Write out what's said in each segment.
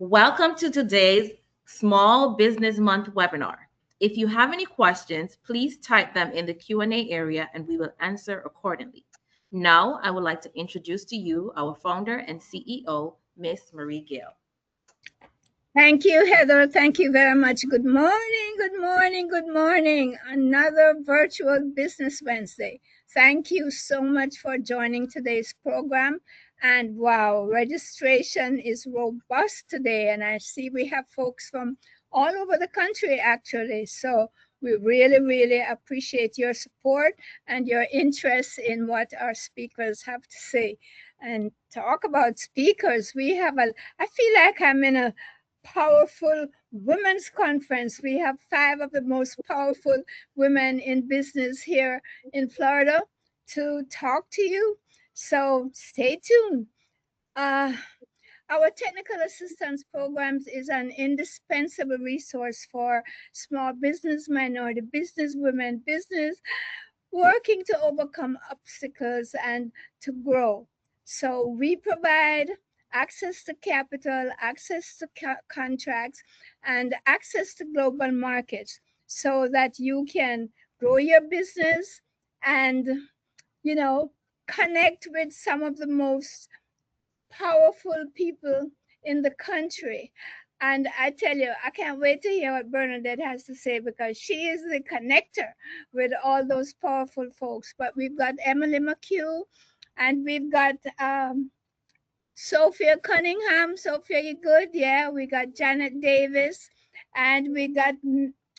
Welcome to today's Small Business Month webinar. If you have any questions, please type them in the Q&A area and we will answer accordingly. Now, I would like to introduce to you our founder and CEO, Miss Marie Gill. Thank you, Heather. Thank you very much. Good morning, good morning, good morning. Another virtual Business Wednesday. Thank you so much for joining today's program. And wow, registration is robust today. And I see we have folks from all over the country actually. So we really, really appreciate your support and your interest in what our speakers have to say. And talk about speakers, I feel like I'm in a powerful women's conference. We have 5 of the most powerful women in business here in Florida to talk to you. So stay tuned. Uh, our technical assistance programs is an indispensable resource for small business, minority business, women business, working to overcome obstacles and to grow. So we provide access to capital, access to contracts, and access to global markets so that you can grow your business and, you know, connect with some of the most powerful people in the country. And I tell you, I can't wait to hear what Bernadette has to say because she is the connector with all those powerful folks. But we've got Emily McHugh and we've got Sophia Cunningham. Sophia, you good? Yeah, we got Janet Davis and we got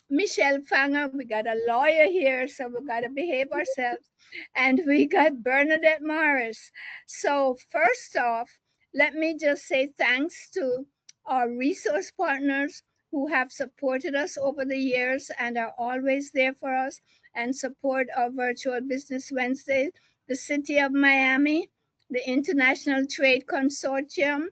Michelle Fanger. We got a lawyer here, so we got to behave ourselves. And we got Bernadette Morris. So, first off, let me just say thanks to our resource partners who have supported us over the years and are always there for us and support our virtual Business Wednesday. The City of Miami, the International Trade Consortium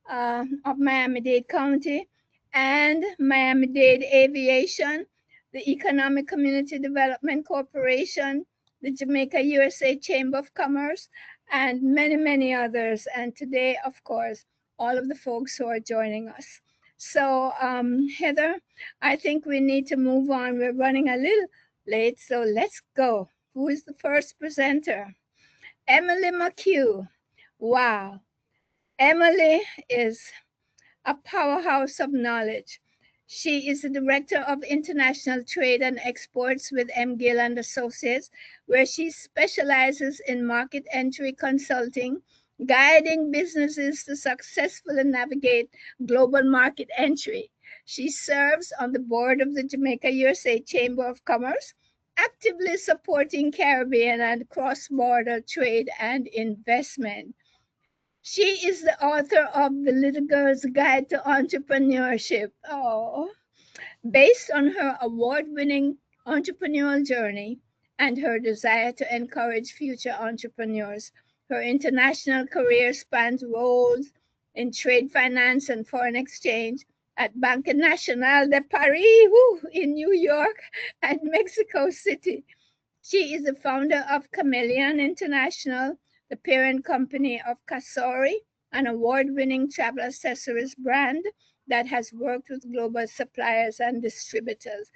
of Miami-Dade County, and Miami-Dade Aviation, the Economic Community Development Corporation, the Jamaica USA Chamber of Commerce, and many, many others. And today, of course, all of the folks who are joining us. So, Heather, I think we need to move on. We're running a little late, so let's go. Who is the first presenter? Emily McHugh. Wow. Emily is a powerhouse of knowledge. She is the director of international trade and exports with M. Gill and Associates, where she specializes in market entry consulting, guiding businesses to successfully navigate global market entry. She serves on the board of the Jamaica USA Chamber of Commerce, actively supporting Caribbean and cross-border trade and investment. She is the author of The Little Girl's Guide to Entrepreneurship. Oh, based on her award-winning entrepreneurial journey and her desire to encourage future entrepreneurs. Her international career spans roles in trade finance and foreign exchange at Banque Nationale de Paris in New York and Mexico City. She is the founder of Chameleon International, the parent company of Casori, an award-winning travel accessories brand that has worked with global suppliers and distributors.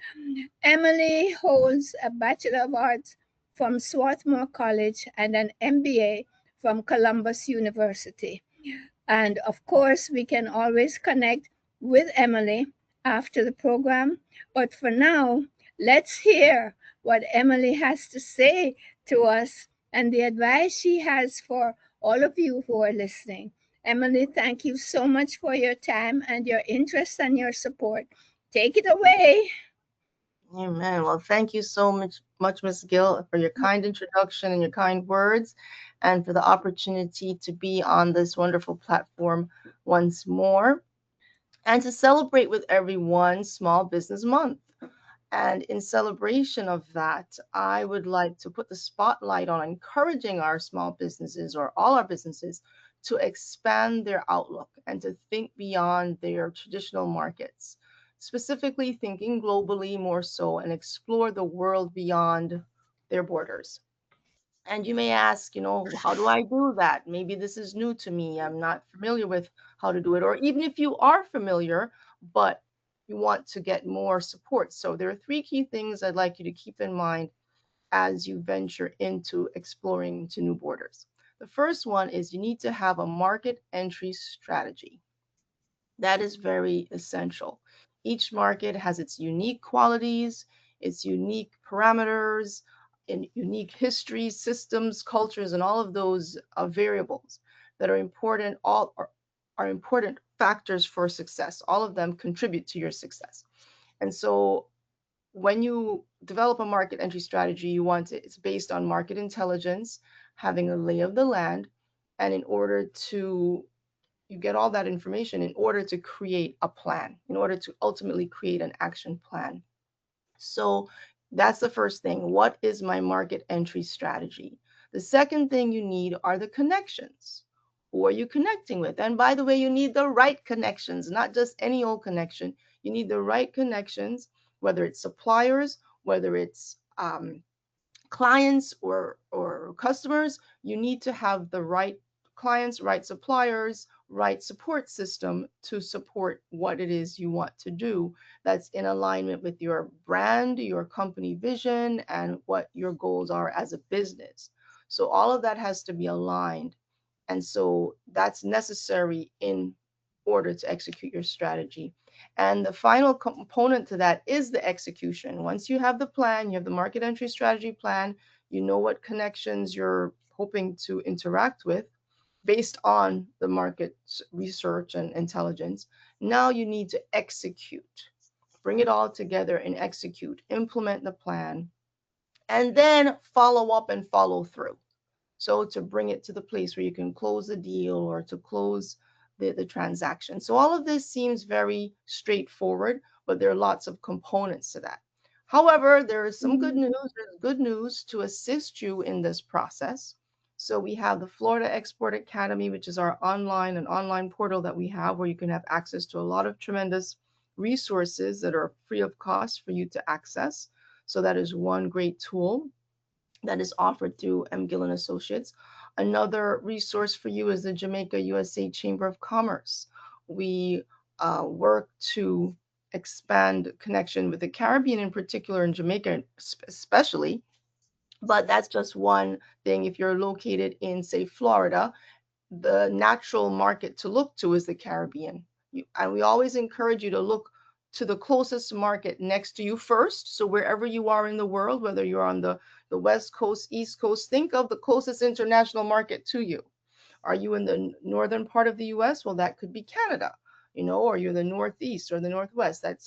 Emily holds a Bachelor of Arts from Swarthmore College and an MBA from Columbus University. And of course, we can always connect with Emily after the program. But for now, let's hear what Emily has to say to us and the advice she has for all of you who are listening. Emily, thank you so much for your time and your interest and your support. Take it away. Amen. Well, thank you so much, Miss Gill, for your kind introduction and your kind words, and for the opportunity to be on this wonderful platform once more, and to celebrate with everyone Small Business Month. And in celebration of that, I would like to put the spotlight on encouraging our small businesses or all our businesses to expand their outlook and to think beyond their traditional markets, specifically thinking globally more so and explore the world beyond their borders. And you may ask, how do I do that? Maybe this is new to me. I'm not familiar with how to do it. Or even if you are familiar, but you want to get more support. So there are three key things I'd like you to keep in mind as you venture into exploring to new borders. The first one is you need to have a market entry strategy. That is very essential. Each market has its unique qualities, its unique parameters, and unique histories, systems, cultures, and all of those variables that are important. Are important factors for success. All of them contribute to your success. And so when you develop a market entry strategy, it's based on market intelligence, having a lay of the land, and in order to you get all that information in order to create a plan, in order to ultimately create an action plan. So that's the first thing. What is my market entry strategy? The second thing you need are the connections. Who are you connecting with? And by the way, you need the right connections, not just any old connection. You need the right connections, whether it's suppliers, whether it's clients or customers. You need to have the right clients, right suppliers, right support system to support what it is you want to do that's in alignment with your brand, your company vision, and what your goals are as a business. So all of that has to be aligned. And so that's necessary in order to execute your strategy. And the final component to that is the execution. Once you have the plan, you have the market entry strategy plan, you know what connections you're hoping to interact with based on the market research and intelligence. Now you need to execute, bring it all together and execute, implement the plan, and then follow up and follow through. So to bring it to the place where you can close the deal or to close the transaction. So all of this seems very straightforward, but there are lots of components to that. However, there is some good Mhm. news. There's good news to assist you in this process. So we have the Florida Export Academy, which is our online portal that we have where you can have access to a lot of tremendous resources that are free of cost for you to access. So that is one great tool that is offered through M. Gill and Associates. Another resource for you is the Jamaica USA Chamber of Commerce. We work to expand connection with the Caribbean, in particular, in Jamaica especially. But that's just one thing. If you're located in, say, Florida, the natural market to look to is the Caribbean. And we always encourage you to look to the closest market next to you first. So wherever you are in the world, whether you're on the West Coast, East Coast, think of the closest international market to you. Are you in the northern part of the US? Well, that could be Canada, or you're the Northeast or the Northwest. That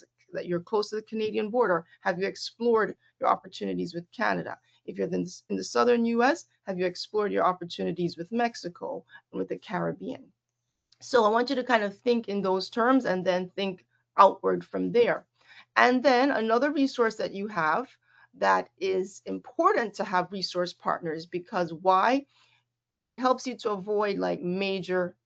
you're close to the Canadian border. Have you explored your opportunities with Canada? If you're in the southern US, have you explored your opportunities with Mexico and with the Caribbean? So I want you to kind of think in those terms and then think outward from there. And then another resource that you have that is important to have resource partners because why? Helps you to avoid like major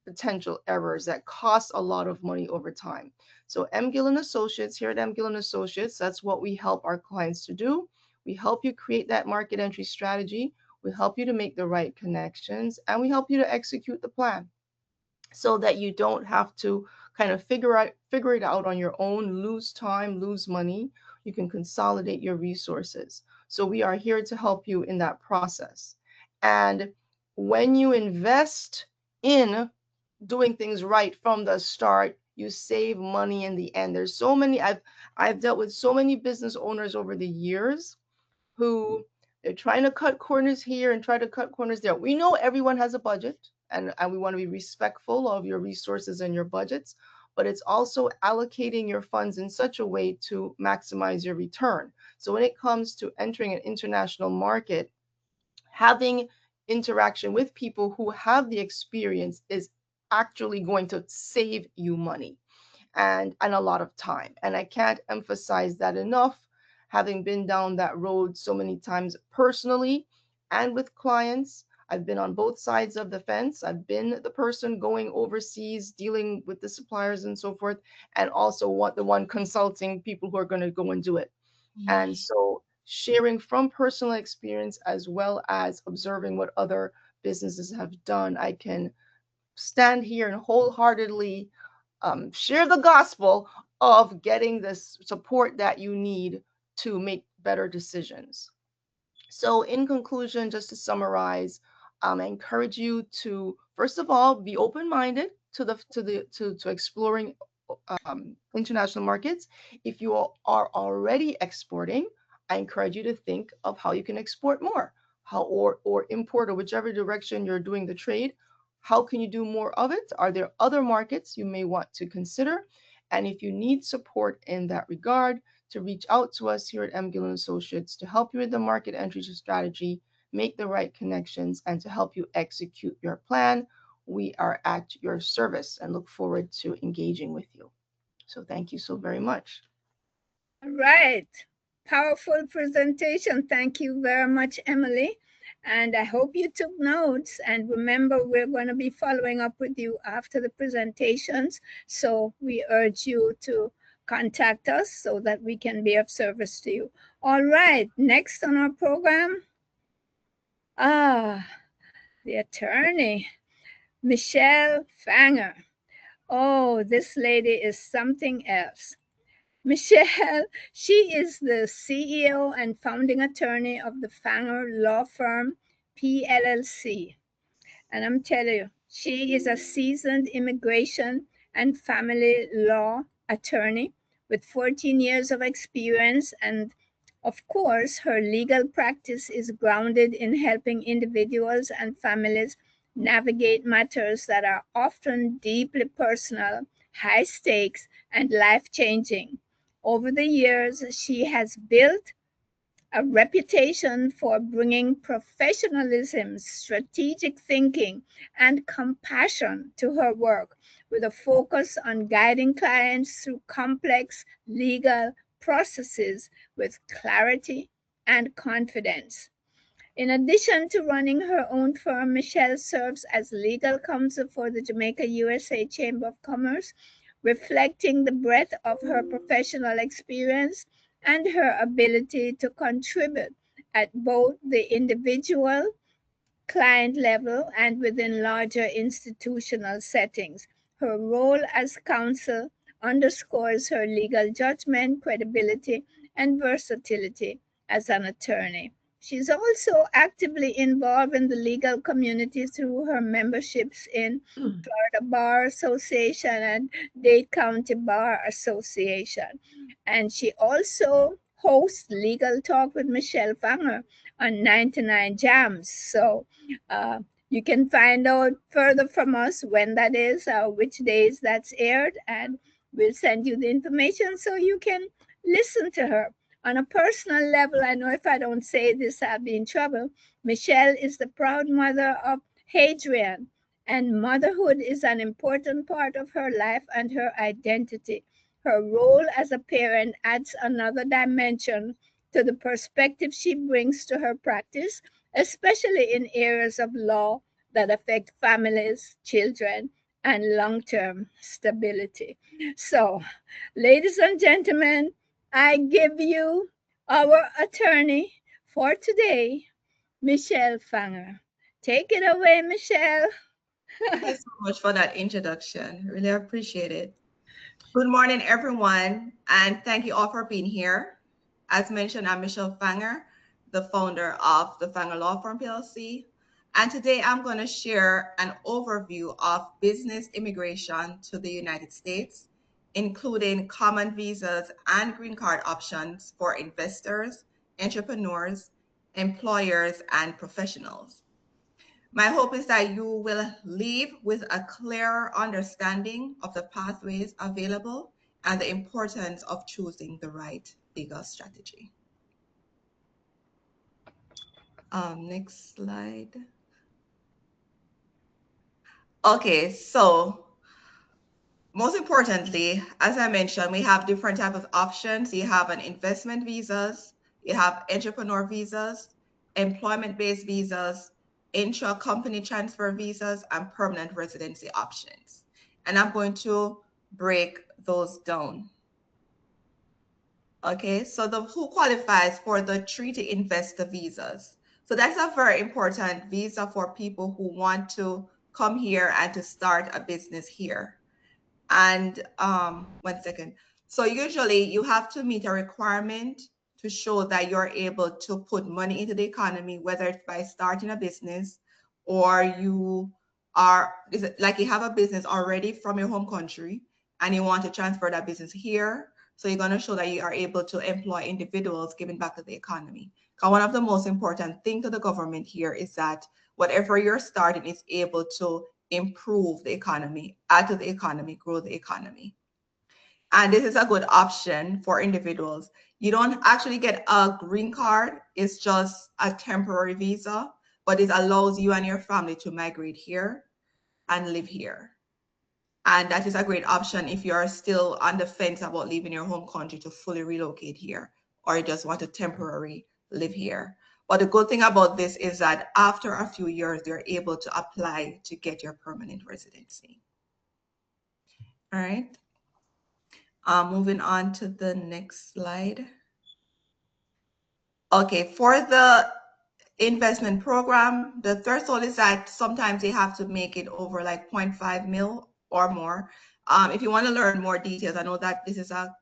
potential errors that cost a lot of money over time. So M. Gill and Associates, here at M. Gill and Associates, that's what we help our clients to do. We help you create that market entry strategy. We help you to make the right connections and we help you to execute the plan so that you don't have to kind of figure it out on your own, lose time, lose money. You can consolidate your resources. So we are here to help you in that process. And when you invest in doing things right from the start, you save money in the end. There's so many I've dealt with so many business owners over the years who they're trying to cut corners here and try to cut corners there. We know everyone has a budget and we want to be respectful of your resources and your budgets, but it's also allocating your funds in such a way to maximize your return. So when it comes to entering an international market, having interaction with people who have the experience is actually going to save you money and a lot of time. And I can't emphasize that enough, having been down that road so many times personally and with clients. I've been on both sides of the fence. I've been the person going overseas, dealing with the suppliers and so forth, and also the one consulting people who are going to go and do it. And so sharing from personal experience as well as observing what other businesses have done, I can stand here and wholeheartedly share the gospel of getting this support that you need to make better decisions. So, in conclusion, just to summarize, I encourage you to first of all be open-minded to exploring international markets. If you are already exporting, I encourage you to think of how you can export more, how or import, or whichever direction you're doing the trade. How can you do more of it? Are there other markets you may want to consider? And if you need support in that regard, to reach out to us here at M. Gill & Associates to help you with the market entry strategy, make the right connections, and to help you execute your plan. We are at your service and look forward to engaging with you. So thank you so very much. All right. Powerful presentation. Thank you very much, Emily. And I hope you took notes. And remember, we're going to be following up with you after the presentations. So we urge you to contact us so that we can be of service to you. All right. Next on our program, the attorney, Michelle Fanger. Oh, this lady is something else. Michelle, she is the CEO and founding attorney of the Fanger Law Firm, PLLC. And I'm telling you, she is a seasoned immigration and family law attorney with 14 years of experience. And of course, her legal practice is grounded in helping individuals and families navigate matters that are often deeply personal, high stakes, and life changing. Over the years, she has built a reputation for bringing professionalism, strategic thinking, and compassion to her work, with a focus on guiding clients through complex legal processes with clarity and confidence. In addition to running her own firm, Michelle serves as legal counsel for the Jamaica USA Chamber of Commerce, reflecting the breadth of her professional experience and her ability to contribute at both the individual client level and within larger institutional settings. Her role as counsel underscores her legal judgment, credibility, and versatility as an attorney. She's also actively involved in the legal community through her memberships in Florida Bar Association and Dade County Bar Association. And she also hosts Legal Talk with Michelle Fanger on 99 Jams. So you can find out further from us when that is, which days that's aired, and we'll send you the information so you can listen to her. On a personal level, I know if I don't say this, I'll be in trouble. Michelle is the proud mother of Hadrian, and motherhood is an important part of her life and her identity. Her role as a parent adds another dimension to the perspective she brings to her practice, especially in areas of law that affect families, children, and long term stability. So, ladies and gentlemen, I give you our attorney for today, Michelle Fanger. Take it away, Michelle. Thank you so much for that introduction. Really appreciate it. Good morning, everyone, and thank you all for being here. As mentioned, I'm Michelle Fanger, the founder of the Fanger Law Firm PLC. And today I'm going to share an overview of business immigration to the United States, including common visas and green card options for investors, entrepreneurs, employers, and professionals. My hope is that you will leave with a clearer understanding of the pathways available and the importance of choosing the right legal strategy. Next slide. Okay, so most importantly, as I mentioned, we have different types of options. You have an investment visas, you have entrepreneur visas, employment-based visas, intra-company transfer visas, and permanent residency options. And I'm going to break those down. Okay, so who qualifies for the treaty investor visas? So that's a very important visa for people who want to come here and to start a business here. And 1 second. So usually you have to meet a requirement to show that you're able to put money into the economy, whether it's by starting a business or is it like you have a business already from your home country and you want to transfer that business here. So you're going to show that you are able to employ individuals giving back to the economy. Because one of the most important things to the government here is that whatever you're starting is able to improve the economy, add to the economy, grow the economy. And this is a good option for individuals. You don't actually get a green card, it's just a temporary visa, but it allows you and your family to migrate here and live here. And that is a great option if you're still on the fence about leaving your home country to fully relocate here, or you just want to temporarily live here. But the good thing about this is that after a few years, you're able to apply to get your permanent residency. All right. Moving on to the next slide. Okay, for the investment program, the threshold is that sometimes they have to make it over like 0.5 mil or more. If you want to learn more details, I know that this is a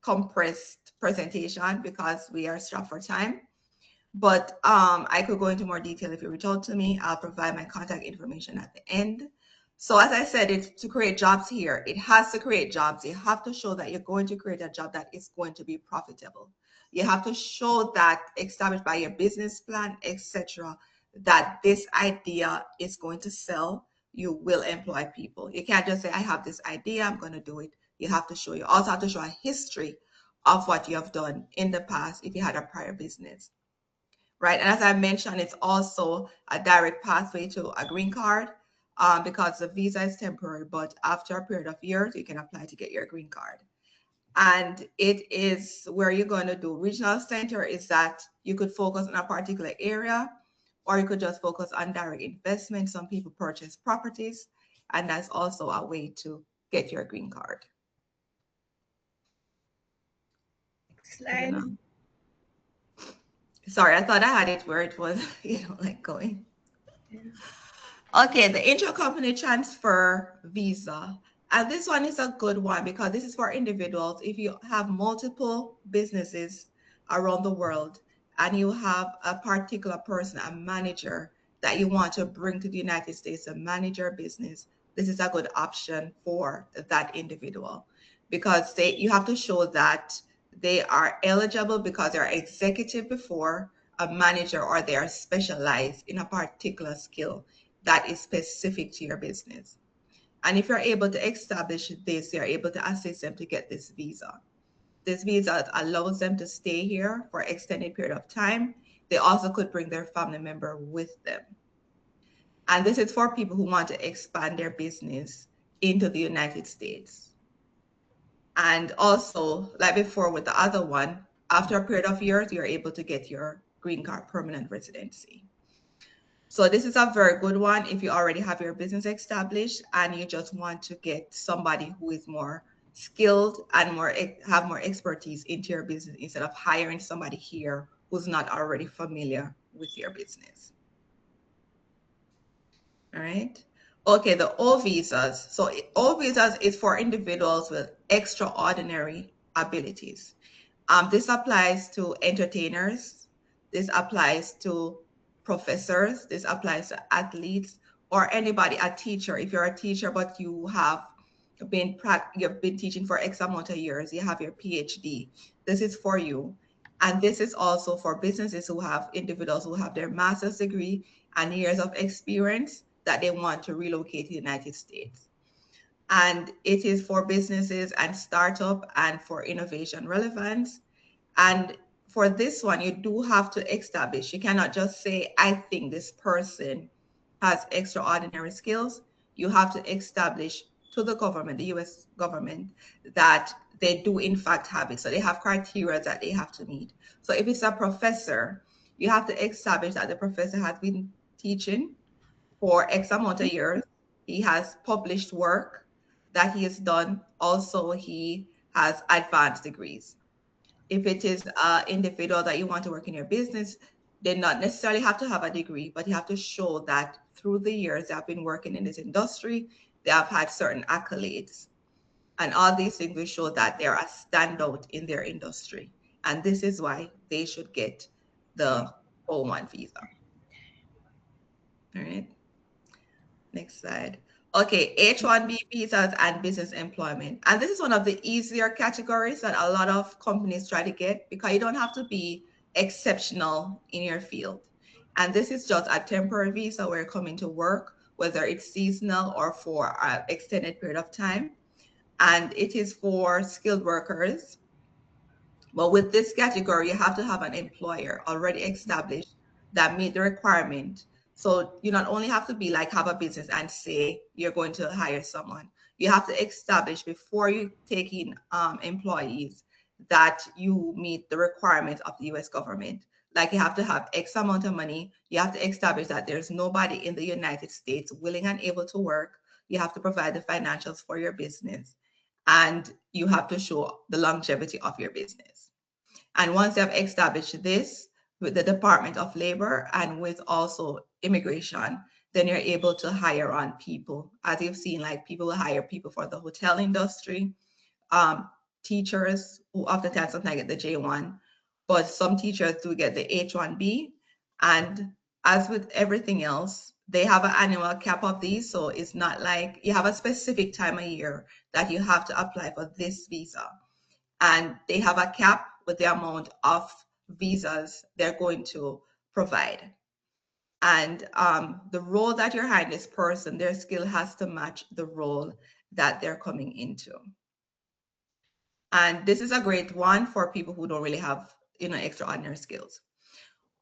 compressed presentation because we are strapped for time, but I could go into more detail if you reach out to me. I'll provide my contact information at the end. So as I said, it's to create jobs here. It has to create jobs. You have to show that you're going to create a job that is going to be profitable. You have to show that established by your business plan, etc., that this idea is going to sell. You will employ people. You can't just say, I have this idea, I'm going to do it. You have to show. You also have to show a history of what you have done in the past if you had a prior business. Right. And as I mentioned, it's also a direct pathway to a green card because the visa is temporary, but after a period of years, you can apply to get your green card. And it is where you're going to do regional center is that you could focus on a particular area, or you could just focus on direct investment. Some people purchase properties, and that's also a way to get your green card. Slide. Sorry, I thought I had it where it was, like going. Okay, the intercompany transfer visa. And this one is a good one because this is for individuals. If you have multiple businesses around the world and you have a particular person, a manager that you want to bring to the United States to manage your business, this is a good option for that individual because you have to show that they are eligible because they're executive before a manager or they are specialized in a particular skill that is specific to your business. And if you're able to establish this, you're able to assist them to get this visa. This visa allows them to stay here for an extended period of time. They also could bring their family member with them. And this is for people who want to expand their business into the United States. And also, like before with the other one, after a period of years, you're able to get your green card permanent residency. So this is a very good one if you already have your business established and you just want to get somebody who is more skilled and have more expertise into your business instead of hiring somebody here who's not already familiar with your business. All right. Okay, the O visas. So O visas is for individuals with extraordinary abilities. This applies to entertainers. This applies to professors. This applies to athletes or anybody, a teacher. If you're a teacher, but you've been teaching for X amount of years, you have your PhD. This is for you. And this is also for businesses who have individuals who have their master's degree and years of experience that they want to relocate to the United States. And it is for businesses and startup and for innovation relevance. And for this one, you do have to establish. You cannot just say, I think this person has extraordinary skills. You have to establish to the government, the US government, that they do in fact have it. So they have criteria that they have to meet. So if it's a professor, you have to establish that the professor has been teaching for X amount of years. He has published work that he has done. Also, he has advanced degrees. if it is an individual that you want to work in your business, they not necessarily have to have a degree, but you have to show that through the years they have been working in this industry, they have had certain accolades. And all these things will show that they're a standout in their industry. And this is why they should get the O1 visa. All right. Next slide. Okay, H-1B visas and business employment. And this is one of the easier categories that a lot of companies try to get because you don't have to be exceptional in your field. And this is just a temporary visa where you're coming to work, whether it's seasonal or for an extended period of time. And it is for skilled workers. But with this category, you have to have an employer already established that meet the requirement. So you not only have to be like have a business and say you're going to hire someone, you have to establish before you take in employees that you meet the requirements of the US government. Like you have to have X amount of money. You have to establish that there's nobody in the United States willing and able to work. You have to provide the financials for your business. And you have to show the longevity of your business. And once you have established this with the Department of Labor and with also immigration, then you're able to hire on people. As you've seen, like people will hire people for the hotel industry, teachers who oftentimes sometimes get the J1, but some teachers do get the H1B. And as with everything else, they have an annual cap of these. So it's not like you have a specific time of year that you have to apply for this visa. And they have a cap with the amount of visas they're going to provide. And the role that you're hiring this person, their skill has to match the role that they're coming into. And this is a great one for people who don't really have, extraordinary skills.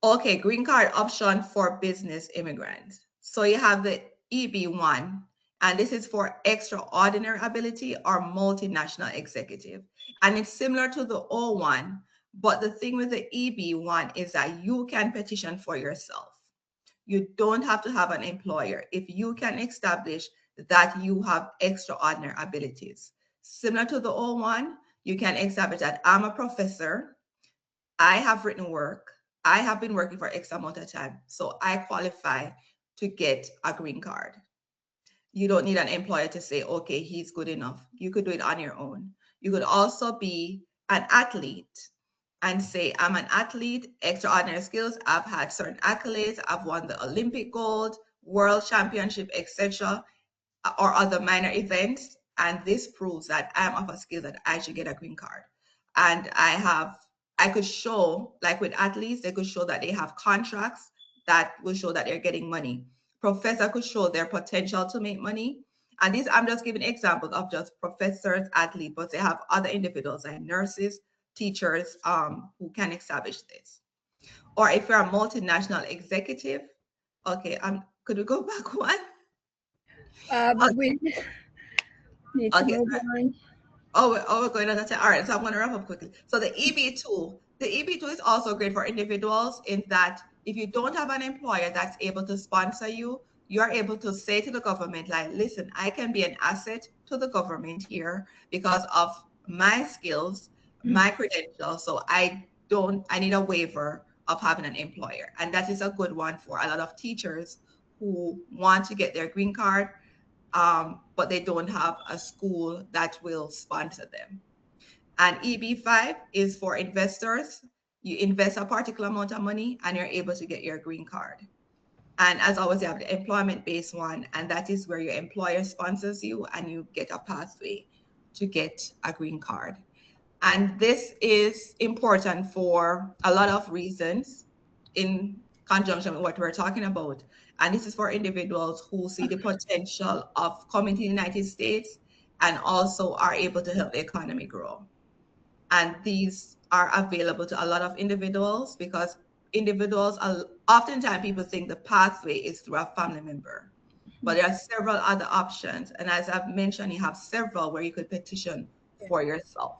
Okay, green card option for business immigrants. So you have the EB1, and this is for extraordinary ability or multinational executive. And it's similar to the O1, but the thing with the EB1 is that you can petition for yourself. You don't have to have an employer if you can establish that you have extraordinary abilities. Similar to the O1, you can establish that I'm a professor, I have written work, I have been working for X amount of time, so I qualify to get a green card. You don't need an employer to say, okay, he's good enough. You could do it on your own. You could also be an athlete and say, I'm an athlete, extraordinary skills, I've had certain accolades, I've won the Olympic gold, world championship, etc., or other minor events, and this proves that I'm of a skill that I should get a green card. And I could show, like with athletes, they could show that they have contracts that will show that they're getting money. Professor could show their potential to make money. And these, I'm just giving examples of just professors, athletes, but they have other individuals like nurses, teachers who can establish this. Or if you're a multinational executive, okay, could we go back one? We need to move on. We're going on that. All right, so I'm going to wrap up quickly. So the EB2 is also great for individuals in that if you don't have an employer that's able to sponsor you, you're able to say to the government, like, listen, I can be an asset to the government here because of my skills, my credentials. So I need a waiver of having an employer. And that is a good one for a lot of teachers who want to get their green card, but they don't have a school that will sponsor them. And EB5 is for investors. You invest a particular amount of money and you're able to get your green card. And as always, you have the employment-based one, and that is where your employer sponsors you and you get a pathway to get a green card. And this is important for a lot of reasons in conjunction with what we're talking about. And this is for individuals who see the potential of coming to the United States and also are able to help the economy grow. And these are available to a lot of individuals because individuals are oftentimes people think the pathway is through a family member, but there are several other options. And as I've mentioned, you have several where you could petition for yourself.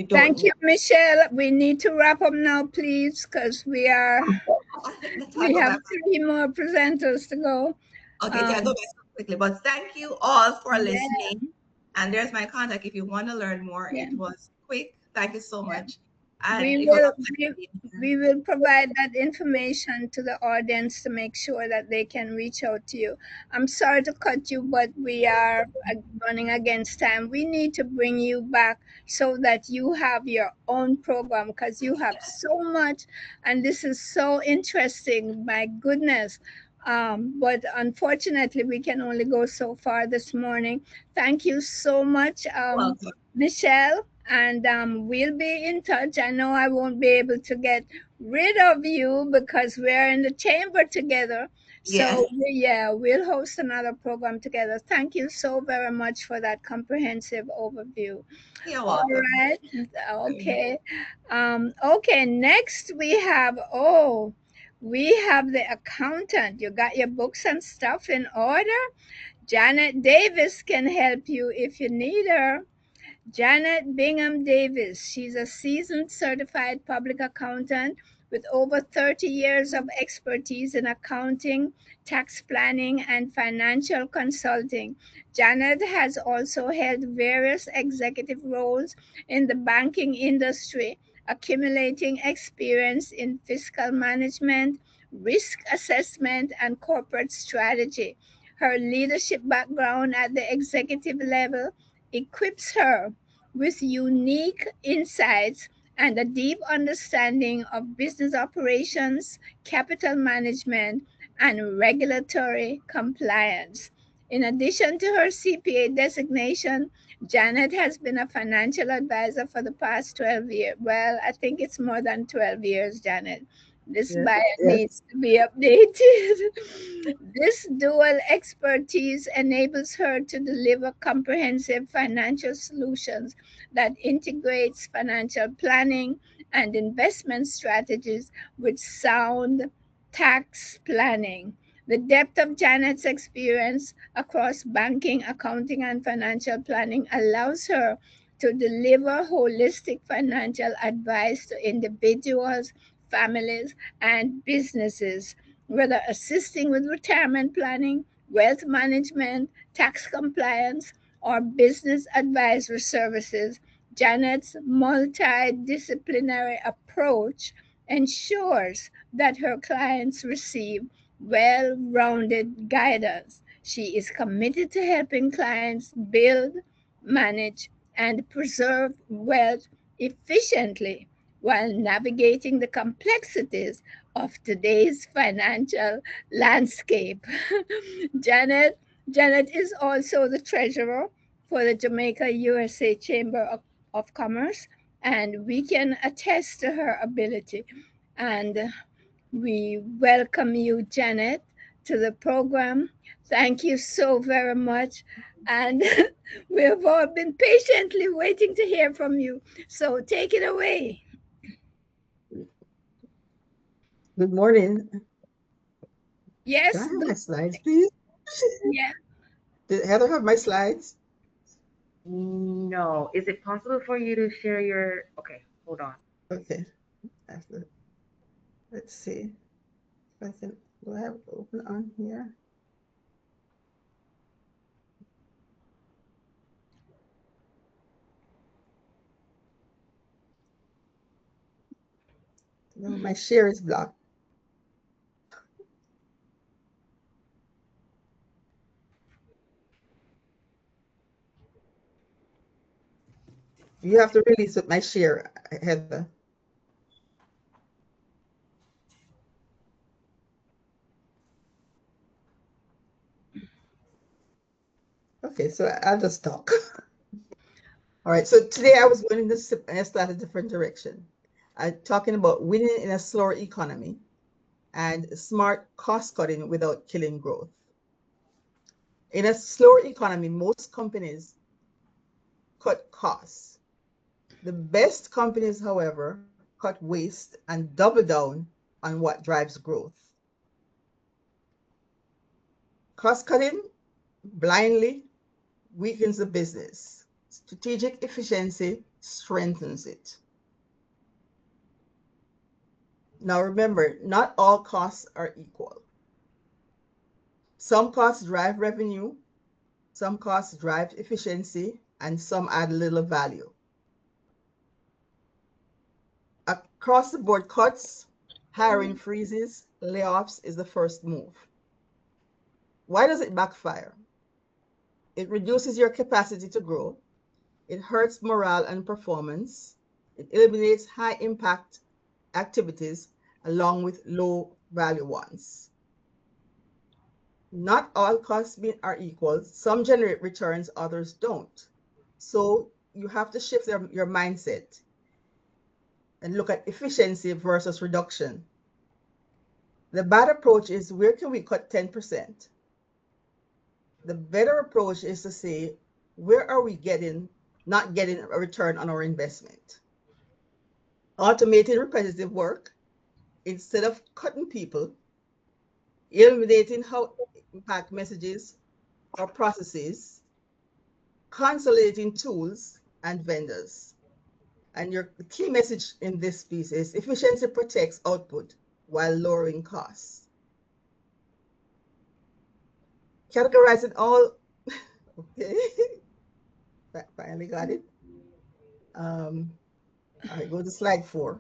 Thank you, Michelle. We need to wrap up now, please, because we have 3 more presenters to go. Okay, can I go back quickly? But thank you all for listening. And there's my contact if you want to learn more. It was quick, Thank you so Yeah. much. And We it was will a pleasure being here. we will provide that information to the audience to make sure that they can reach out to you. I'm sorry to cut you, but we are running against time. We need to bring you back so that you have your own program because you have so much, and this is so interesting. My goodness. But unfortunately, we can only go so far this morning. Thank you so much, Welcome. Michelle, and we'll be in touch. I know I won't be able to get rid of you because we're in the chamber together. Yes. So yeah, we'll host another program together. Thank you so very much for that comprehensive overview. You're All welcome. right. Okay. Okay, next we have the accountant. You got your books and stuff in order? Janet Davis can help you if you need her. Janet Bingham Davis. She's a seasoned certified public accountant with over 30 years of expertise in accounting, tax planning, and financial consulting. Janet has also held various executive roles in the banking industry, accumulating experience in fiscal management, risk assessment, and corporate strategy. Her leadership background at the executive level equips her with unique insights and a deep understanding of business operations, capital management, and regulatory compliance. In addition to her CPA designation, Janet has been a financial advisor for the past 12 years. Well, I think it's more than 12 years, Janet. This Yeah. bio Yes. needs to be updated. This dual expertise enables her to deliver comprehensive financial solutions that integrates financial planning and investment strategies with sound tax planning. The depth of Janet's experience across banking, accounting, and financial planning allows her to deliver holistic financial advice to individuals, families, and businesses, whether assisting with retirement planning, wealth management, tax compliance, or business advisory services. Janet's multidisciplinary approach ensures that her clients receive well rounded guidance. She is committed to helping clients build, manage, and preserve wealth efficiently while navigating the complexities of today's financial landscape. Janet Janet is also the treasurer for the Jamaica USA Chamber of Commerce, and we can attest to her ability. And we welcome you, Janet, to the program. Thank you so very much. And we have all been patiently waiting to hear from you. So take it away. Good morning. Can I Yes, have my slides, please? yeah. Did Heather have my slides? No. Is it possible for you to share your? Okay, hold on. Okay. Let's see if I can. Do I have it open on here? No, my share is blocked. You have to release my share, Heather. Okay, so I'll just talk. All right, so today I was going to start a different direction. I'm talking about winning in a slower economy and smart cost cutting without killing growth. In a slower economy, most companies cut costs. The best companies, however, cut waste and double down on what drives growth. Cost cutting blindly weakens the business. Strategic efficiency strengthens it. Now remember, not all costs are equal. Some costs drive revenue, some costs drive efficiency, and some add little value. Across the board cuts, hiring freezes, layoffs is the first move. Why does it backfire? It reduces your capacity to grow. It hurts morale and performance. It eliminates high impact activities along with low value ones. Not all costs are equal. Some generate returns, others don't. So you have to shift your mindset and look at efficiency versus reduction. The bad approach is, where can we cut 10%? The better approach is to say, where are we not getting a return on our investment? Automating repetitive work instead of cutting people, eliminating how impact messages or processes, consolidating tools and vendors. And the key message in this piece is efficiency protects output while lowering costs. Categorizing all, okay, finally got it. All right, go to slide 4.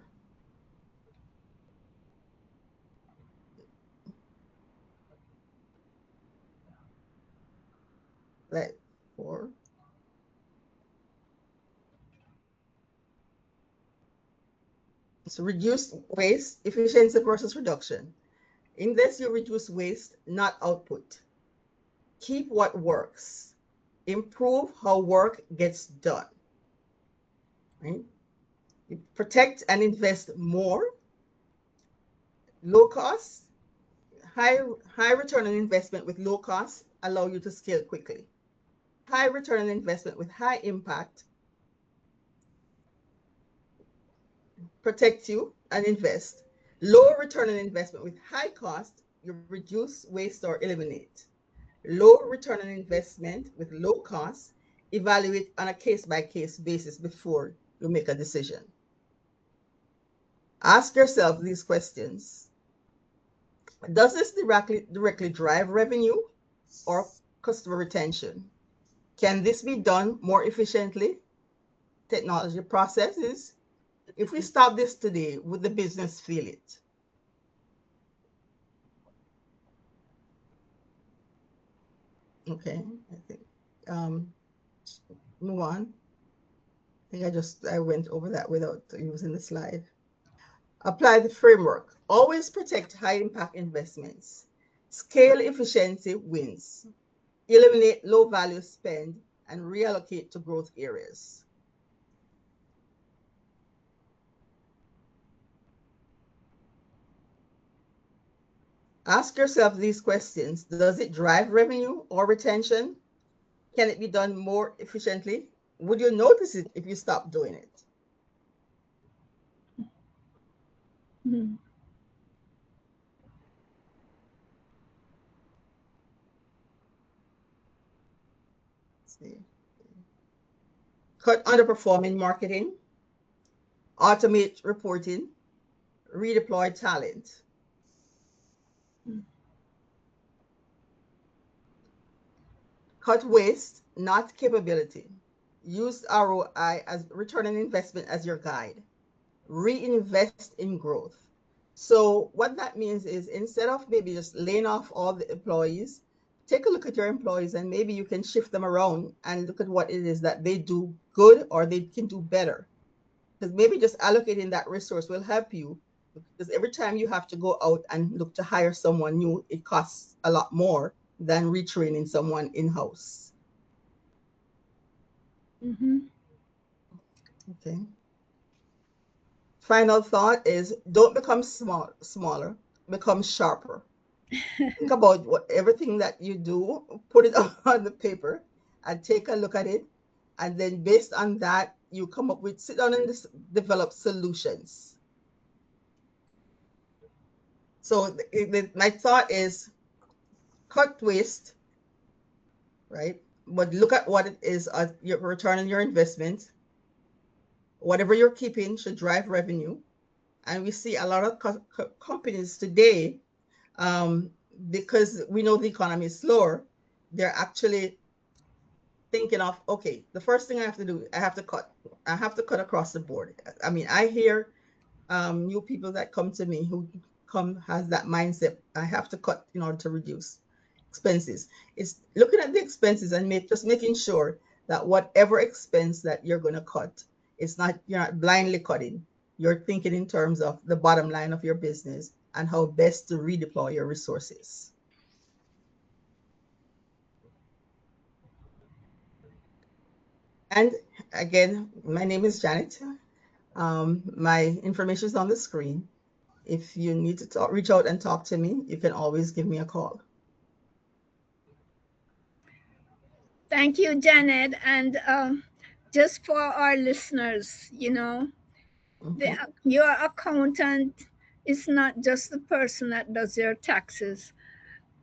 Slide 4. So reduce waste, efficiency versus reduction. In this, you reduce waste, not output. Keep what works. Improve how work gets done. Right? You protect and invest more. Low cost, high return on investment with low cost allow you to scale quickly. High return on investment with high impact protect you and invest. Low return on investment with high cost, you reduce, waste, or eliminate. Low return on investment with low cost, evaluate on a case-by-case basis before you make a decision. Ask yourself these questions. Does this directly drive revenue or customer retention? Can this be done more efficiently? Technology processes. If we stop this today, would the business feel it? Okay, I think move on. I think I went over that without using the slide. Apply the framework. Always protect high impact investments. Scale efficiency wins. Eliminate low value spend and reallocate to growth areas. Ask yourself these questions. Does it drive revenue or retention? Can it be done more efficiently? Would you notice it if you stop doing it? Mhm. Let's see. Cut underperforming marketing, automate reporting, redeploy talent. Cut waste, not capability. Use ROI as return on investment as your guide. Reinvest in growth. So what that means is, instead of maybe just laying off all the employees, take a look at your employees and maybe you can shift them around and look at what it is that they do good or they can do better. Because maybe just allocating that resource will help you, because every time you have to go out and look to hire someone new, it costs a lot more than retraining someone in-house. Okay. Final thought is, don't become smaller, become sharper. Think about everything that you do, put it on the paper and take a look at it. And then based on that, you come up with, sit down and develop solutions. So my thought is, cut waste, right? But look at what it is, your return on your investment. Whatever you're keeping should drive revenue. And we see a lot of companies today, because we know the economy is slower, they're actually thinking of, okay, the first thing I have to do, I have to cut across the board. I mean, I hear new people that come to me who has that mindset. I have to cut in order to reduce expenses. It's looking at the expenses and just making sure that whatever expense that you're going to cut, you're not blindly cutting. You're thinking in terms of the bottom line of your business and how best to redeploy your resources. And again, my name is Janet. My information is on the screen. If you need to reach out and talk to me, you can always give me a call. Thank you, Janet. And just for our listeners, your accountant is not just the person that does your taxes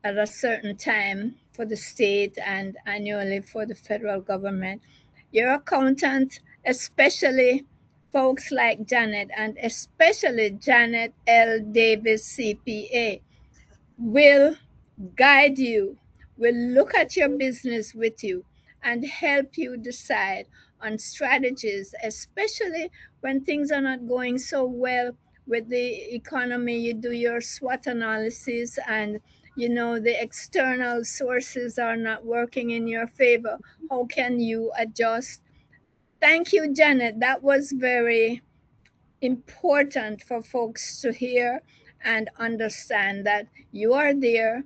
at a certain time for the state and annually for the federal government. Your accountant, especially folks like Janet, and especially Janet L. Davis, CPA, will guide you, will look at your business with you, and help you decide on strategies, especially when things are not going so well with the economy. You do your SWOT analysis, and the external sources are not working in your favor. How can you adjust? Thank you, Janet. That was very important for folks to hear and understand that you are there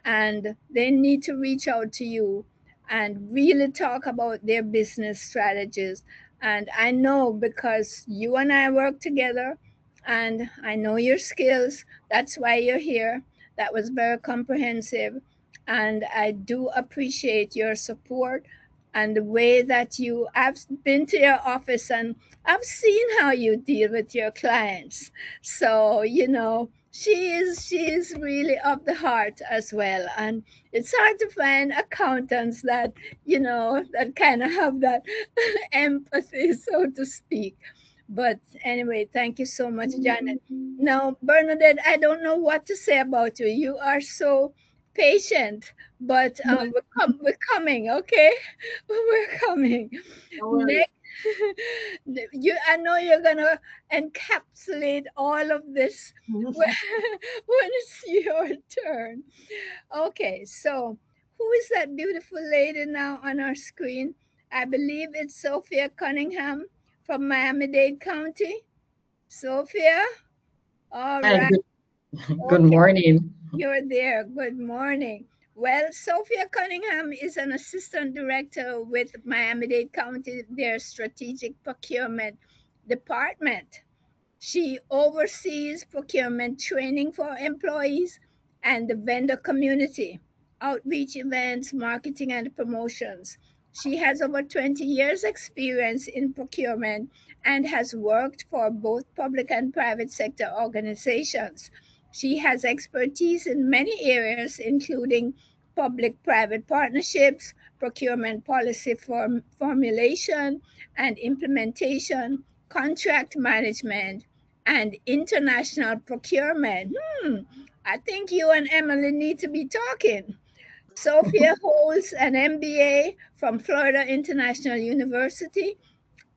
and they need to reach out to you and really talk about their business strategies. And I know because you and I work together and I know your skills, that's why you're here. That was very comprehensive. And I do appreciate your support and the way that I've been to your office and I've seen how you deal with your clients. So, she is really of the heart as well. And it's hard to find accountants that kind of have that empathy, so to speak. But anyway, thank you so much, Janet. Now, Bernadette, I don't know what to say about you. You are so patient, but we're coming, okay? We're coming. No worries. Next, I know you're gonna encapsulate all of this when, when it's your turn. Okay, so who is that beautiful lady now on our screen? I believe it's Sophia Cunningham from Miami-Dade County. Sophia, all Hi, right. good Okay, morning. you're there. Good morning. Well, Sophia Cunningham is an assistant director with Miami-Dade County, their strategic procurement department. She oversees procurement training for employees and the vendor community, outreach events, marketing, and promotions. She has over 20 years' experience in procurement and has worked for both public and private sector organizations. She has expertise in many areas, including public private partnerships, procurement policy formulation and implementation, contract management, and international procurement. I think you and Emily need to be talking. Sophia holds an MBA from Florida International University,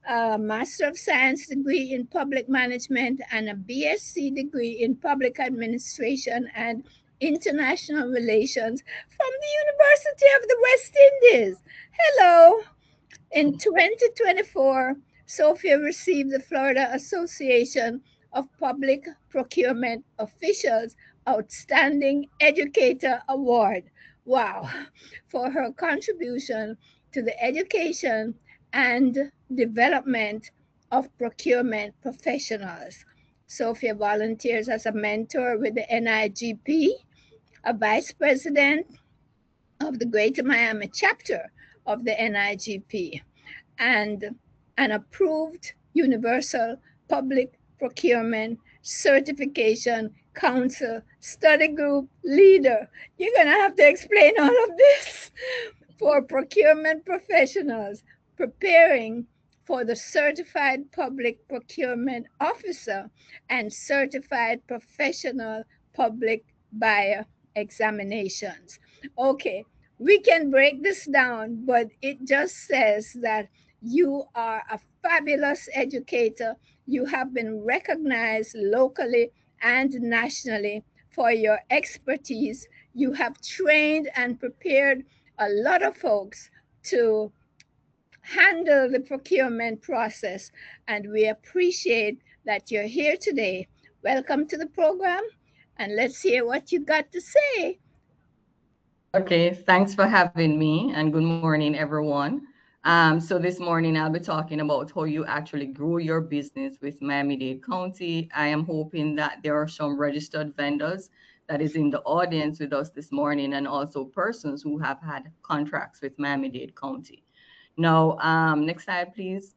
a Master of Science degree in Public Management, and a BSc degree in Public Administration and International Relations from the University of the West Indies. Hello. In 2024, Sophia received the Florida Association of Public Procurement Officials Outstanding Educator Award. Wow, for her contribution to the education and development of procurement professionals. Sophia volunteers as a mentor with the NIGP, a vice president of the Greater Miami chapter of the NIGP, and an approved Universal Public Procurement Certification Council study group leader. You're going to have to explain all of this for procurement professionals preparing for the Certified Public Procurement Officer and Certified Professional Public Buyer examinations. Okay, we can break this down, but it just says that you are a fabulous educator. You have been recognized locally and nationally for your expertise. You have trained and prepared a lot of folks to handle the procurement process, and we appreciate that you're here today. Welcome to the program, and let's hear what you got to say. Okay, thanks for having me, and good morning, everyone. So this morning I'll be talking about how you actually grow your business with Miami-Dade County. I am hoping that there are some registered vendors that is in the audience with us this morning, and also persons who have had contracts with Miami-Dade County. Now, next slide, please.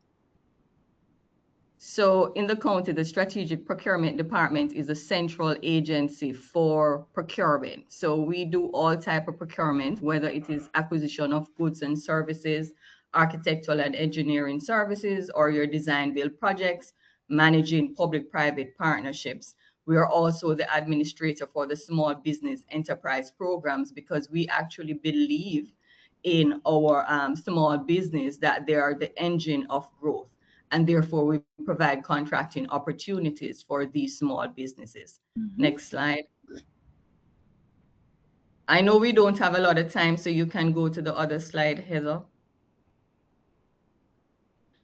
So in the county, the Strategic Procurement Department is a central agency for procurement. So we do all type of procurement, whether it is acquisition of goods and services, architectural and engineering services, or your design build projects, managing public-private partnerships. We are also the administrator for the small business enterprise programs, because we actually believe in our small business that they are the engine of growth, and therefore we provide contracting opportunities for these small businesses. Next slide. I know we don't have a lot of time, so you can go to the other slide, Heather.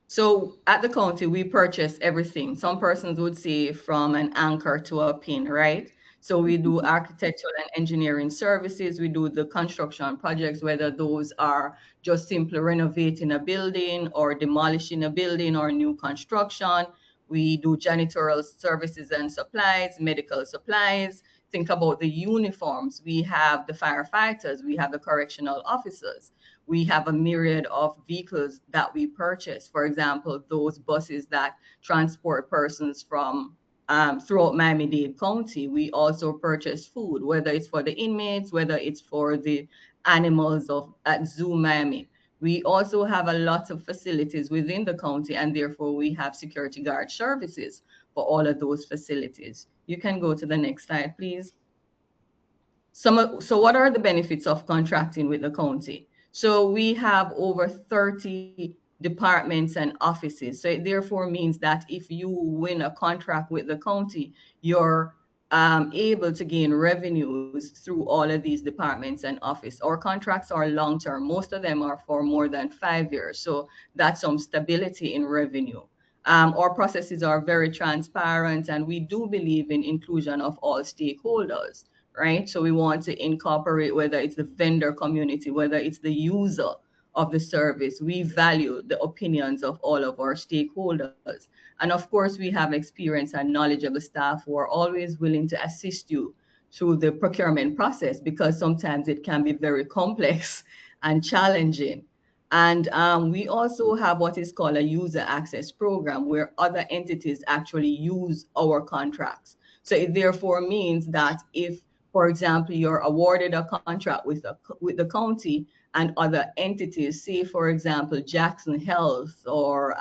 So at the county, we purchase everything. Some persons would say from an anchor to a pin, right? So we do architectural and engineering services. We do the construction projects, whether those are just simply renovating a building or demolishing a building or new construction. We do janitorial services and supplies, medical supplies. Think about the uniforms. We have the firefighters, we have the correctional officers. We have a myriad of vehicles that we purchase. For example, those buses that transport persons from throughout Miami-Dade County. We also purchase food, whether it's for the inmates, whether it's for the animals at Zoo Miami. We also have a lot of facilities within the county, and therefore we have security guard services for all of those facilities. You can go to the next slide, please. So what are the benefits of contracting with the county? So we have over 30 departments and offices. So it therefore means that if you win a contract with the county, you're able to gain revenues through all of these departments and office. Our contracts are long-term. Most of them are for more than 5 years. So that's some stability in revenue. Our processes are very transparent, and we do believe in inclusion of all stakeholders, right? So we want to incorporate, whether it's the vendor community, whether it's the user of the service. We value the opinions of all of our stakeholders. And of course, we have experienced and knowledgeable staff who are always willing to assist you through the procurement process, because sometimes it can be very complex and challenging. And we also have what is called a user access program, where other entities actually use our contracts. So it therefore means that if, for example, you're awarded a contract with the county, and other entities, say, for example, Jackson Health or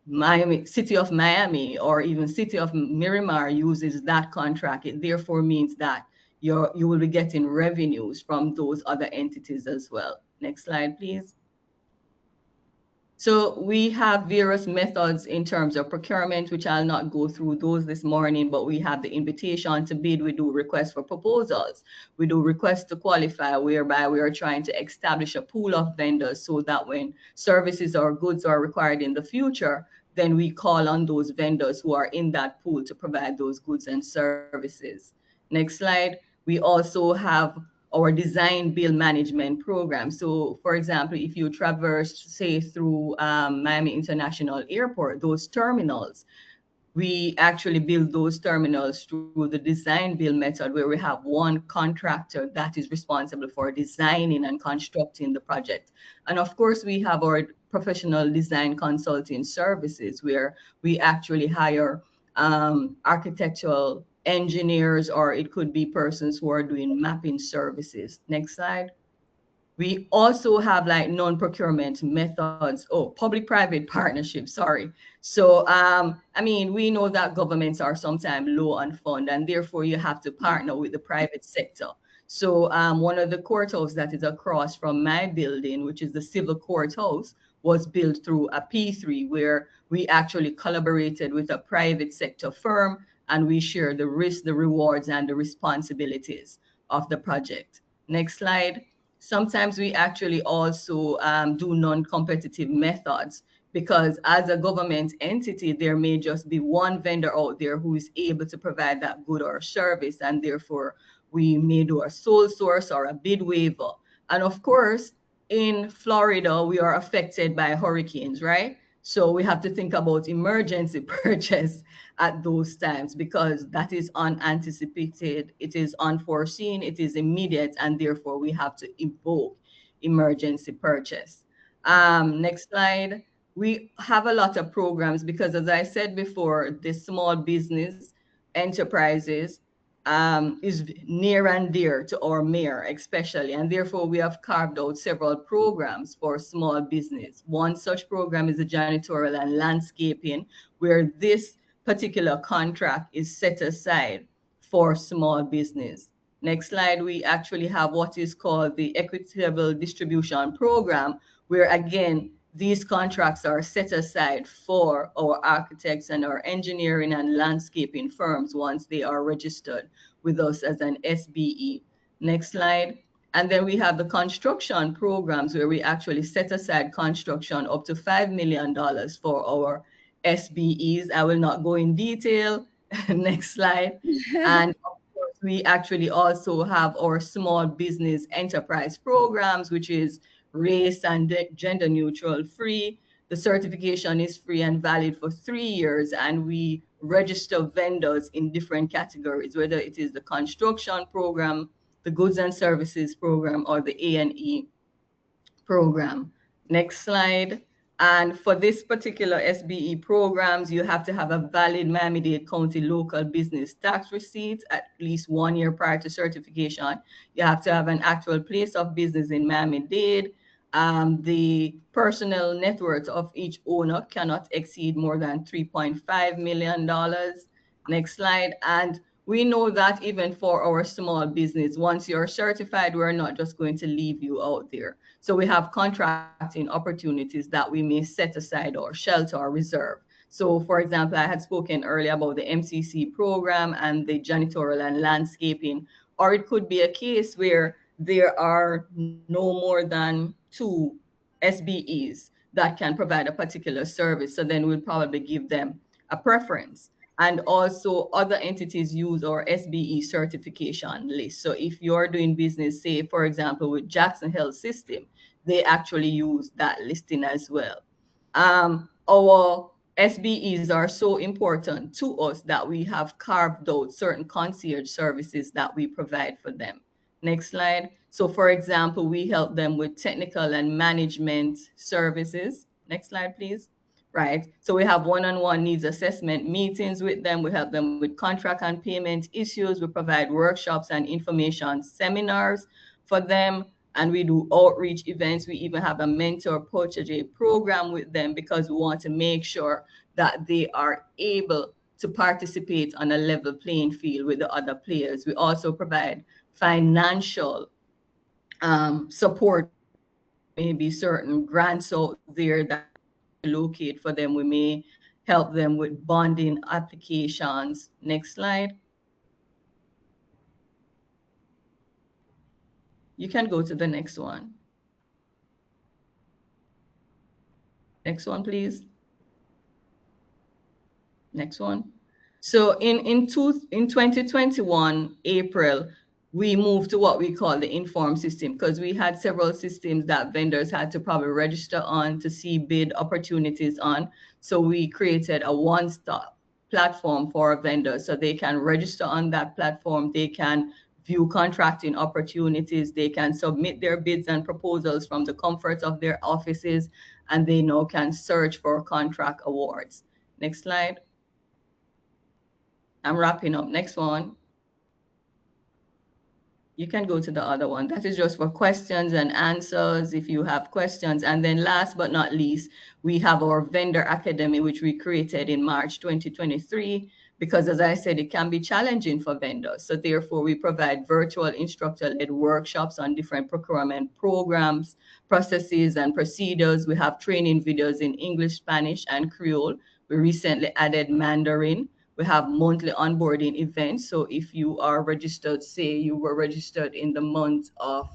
Miami, City of Miami, or even City of Miramar uses that contract, it therefore means that you will be getting revenues from those other entities as well. Next slide, please. So we have various methods in terms of procurement, which I'll not go through those this morning, but we have the invitation to bid. We do requests for proposals. We do requests to qualify, whereby we are trying to establish a pool of vendors so that when services or goods are required in the future, then we call on those vendors who are in that pool to provide those goods and services. Next slide. We also have our design build management program. So for example, if you traverse, say, through Miami International Airport, those terminals, we actually build those terminals through the design build method, where we have one contractor that is responsible for designing and constructing the project. And of course, we have our professional design consulting services, where we actually hire architectural engineers, or it could be persons who are doing mapping services. Next slide. We also have like non-procurement methods, public-private partnerships, sorry. So, I mean, we know that governments are sometimes low on fund, and therefore you have to partner with the private sector. So one of the courthouse that is across from my building, which is the civil courthouse, was built through a P3, where we actually collaborated with a private sector firm and we share the risks, the rewards, and the responsibilities of the project. Next slide. Sometimes we actually also do non-competitive methods, because as a government entity, there may just be one vendor out there who is able to provide that good or service, and therefore we may do a sole source or a bid waiver. And of course, in Florida, we are affected by hurricanes, right? So we have to think about emergency purchase at those times, because that is unanticipated, it is unforeseen, it is immediate, and therefore we have to invoke emergency purchase. Next slide. We have a lot of programs because, as I said before, the small business enterprises is near and dear to our mayor, especially, and therefore we have carved out several programs for small business. One such program is the janitorial and landscaping, where this particular contract is set aside for small business. Next slide, we actually have what is called the equitable distribution program, where again, these contracts are set aside for our architects and our engineering and landscaping firms once they are registered with us as an SBE. Next slide. And then we have the construction programs, where we actually set aside construction up to $5 million for our SBEs. I will not go in detail. Next slide. And of course, we actually also have our small business enterprise programs, which is race and gender neutral free. The certification is free and valid for 3 years, and we register vendors in different categories, whether it is the construction program, the goods and services program, or the A&E program. Next slide. And for this particular SBE programs, you have to have a valid Miami-Dade County local business tax receipt at least 1 year prior to certification. You have to have an actual place of business in Miami-Dade. The personal net worth of each owner cannot exceed more than $3.5 million. Next slide. And we know that even for our small business, once you're certified, we're not just going to leave you out there. So we have contracting opportunities that we may set aside or shelter or reserve. So for example, I had spoken earlier about the MCC program and the janitorial and landscaping, or it could be a case where there are no more than 2 SBEs that can provide a particular service. So then we'll probably give them a preference. And also other entities use our SBE certification list. So if you're doing business, say, for example, with Jackson Health System, they actually use that listing as well. Our SBEs are so important to us that we have carved out certain concierge services that we provide for them. Next slide. So for example, we help them with technical and management services. Next slide, please. Right. So we have one-on-one needs assessment meetings with them. We help them with contract and payment issues. We provide workshops and information seminars for them. And we do outreach events. We even have a mentor protege program with them, because we want to make sure that they are able to participate on a level playing field with the other players. We also provide financial support, maybe certain grants out there that locate for them. We may help them with bonding applications. Next slide. You can go to the next one. Next one, please. Next one. So in 2021, April, we moved to what we call the Inform system, because we had several systems that vendors had to probably register on to see bid opportunities on. So we created a one-stop platform for our vendors, so they can register on that platform, they can view contracting opportunities, they can submit their bids and proposals from the comfort of their offices, and they now can search for contract awards. Next slide. I'm wrapping up. Next one. You can go to the other one. That is just for questions and answers if you have questions. And then last but not least, we have our vendor academy, which we created in March 2023. because as I said, it can be challenging for vendors. So therefore, we provide virtual instructor-led workshops on different procurement programs, processes, and procedures. We have training videos in English, Spanish, and Creole. We recently added Mandarin. We have monthly onboarding events. So if you are registered, say you were registered in the month of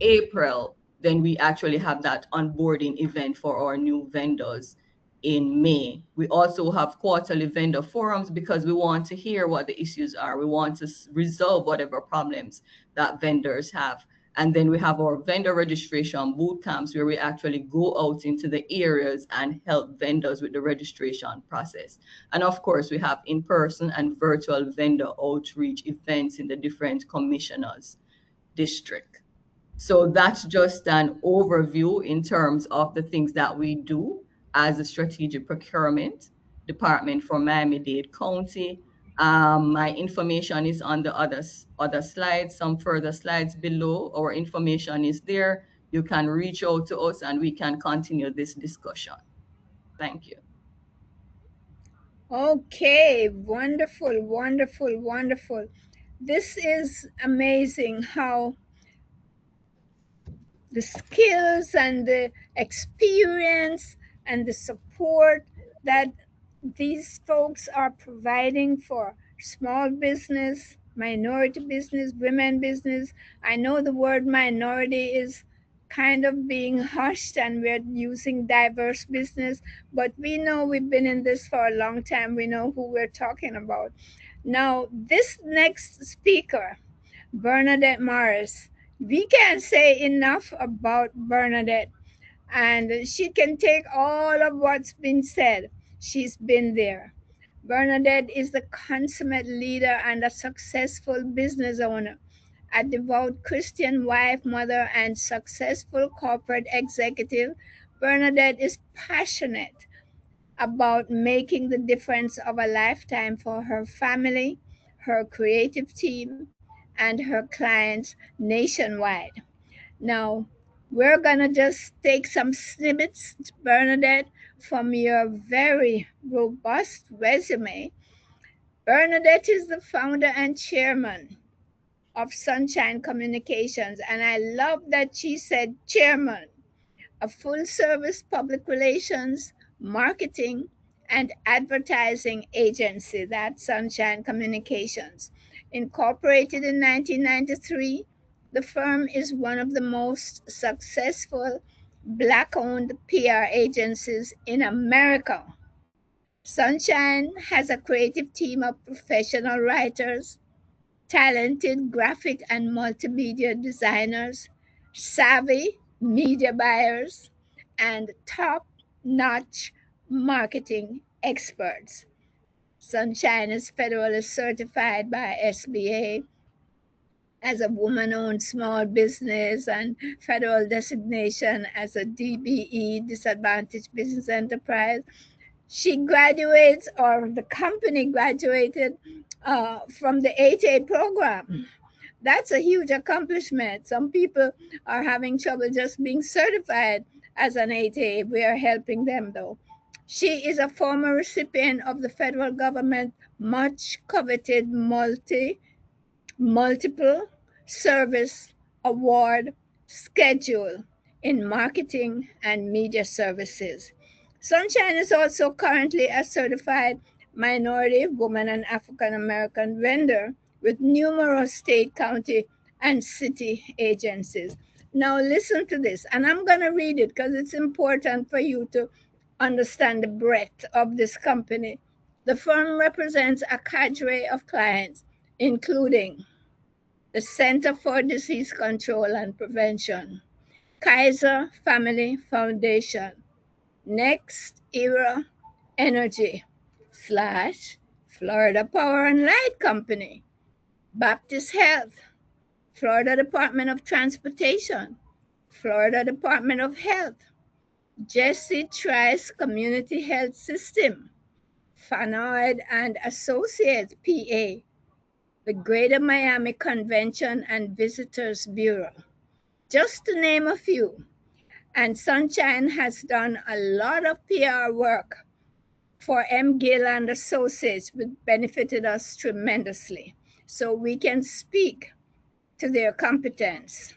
April, then we actually have that onboarding event for our new vendors in May. We also have quarterly vendor forums because we want to hear what the issues are. We want to resolve whatever problems that vendors have. And then we have our vendor registration boot camps where we actually go out into the areas and help vendors with the registration process. And of course, we have in-person and virtual vendor outreach events in the different commissioners' district. So that's just an overview in terms of the things that we do as a strategic procurement department for Miami-Dade County. My information is on the other slides, some further slides below. Our information is there. You can reach out to us and we can continue this discussion. Thank you. Okay, wonderful, wonderful, wonderful. This is amazing how the skills and the experience and the support that these folks are providing for small business, minority business, women business. I know the word minority is kind of being hushed and we're using diverse business, but we know we've been in this for a long time. We know who we're talking about. Now, this next speaker, Bernadette Morris, we can't say enough about Bernadette, and she can take all of what's been said. She's been there. Bernadette is the consummate leader and a successful business owner, a devout Christian wife, mother, and successful corporate executive. Bernadette is passionate about making the difference of a lifetime for her family, her creative team, and her clients nationwide. Now, we're going to just take some snippets, Bernadette, from your very robust resume. Bernadette is the founder and chairman of Sunshine Communications, and I love that she said chairman, a full-service public relations, marketing, and advertising agency, that's Sunshine Communications. Incorporated in 1993, the firm is one of the most successful Black-owned PR agencies in America. Sunshine has a creative team of professional writers, talented graphic and multimedia designers, savvy media buyers, and top-notch marketing experts. Sunshine is federally certified by SBA as a woman-owned small business and federal designation as a DBE, Disadvantaged Business Enterprise. She graduates, or the company graduated from the 8A program. That's a huge accomplishment. Some people are having trouble just being certified as an 8A. We are helping them though. She is a former recipient of the federal government much coveted multiple service award schedule in marketing and media services. Sunshine is also currently a certified minority, woman, and African American vendor with numerous state, county, and city agencies. Now, listen to this, and I'm going to read it because it's important for you to understand the breadth of this company. The firm represents a cadre of clients, including the Center for Disease Control and Prevention, Kaiser Family Foundation, Next Era Energy / Florida Power and Light Company, Baptist Health, Florida Department of Transportation, Florida Department of Health, Jesse Trice Community Health System, Fanoid and Associates PA, the Greater Miami Convention and Visitors Bureau, just to name a few. And Sunshine has done a lot of PR work for M. Gill and Associates, which benefited us tremendously. So we can speak to their competence.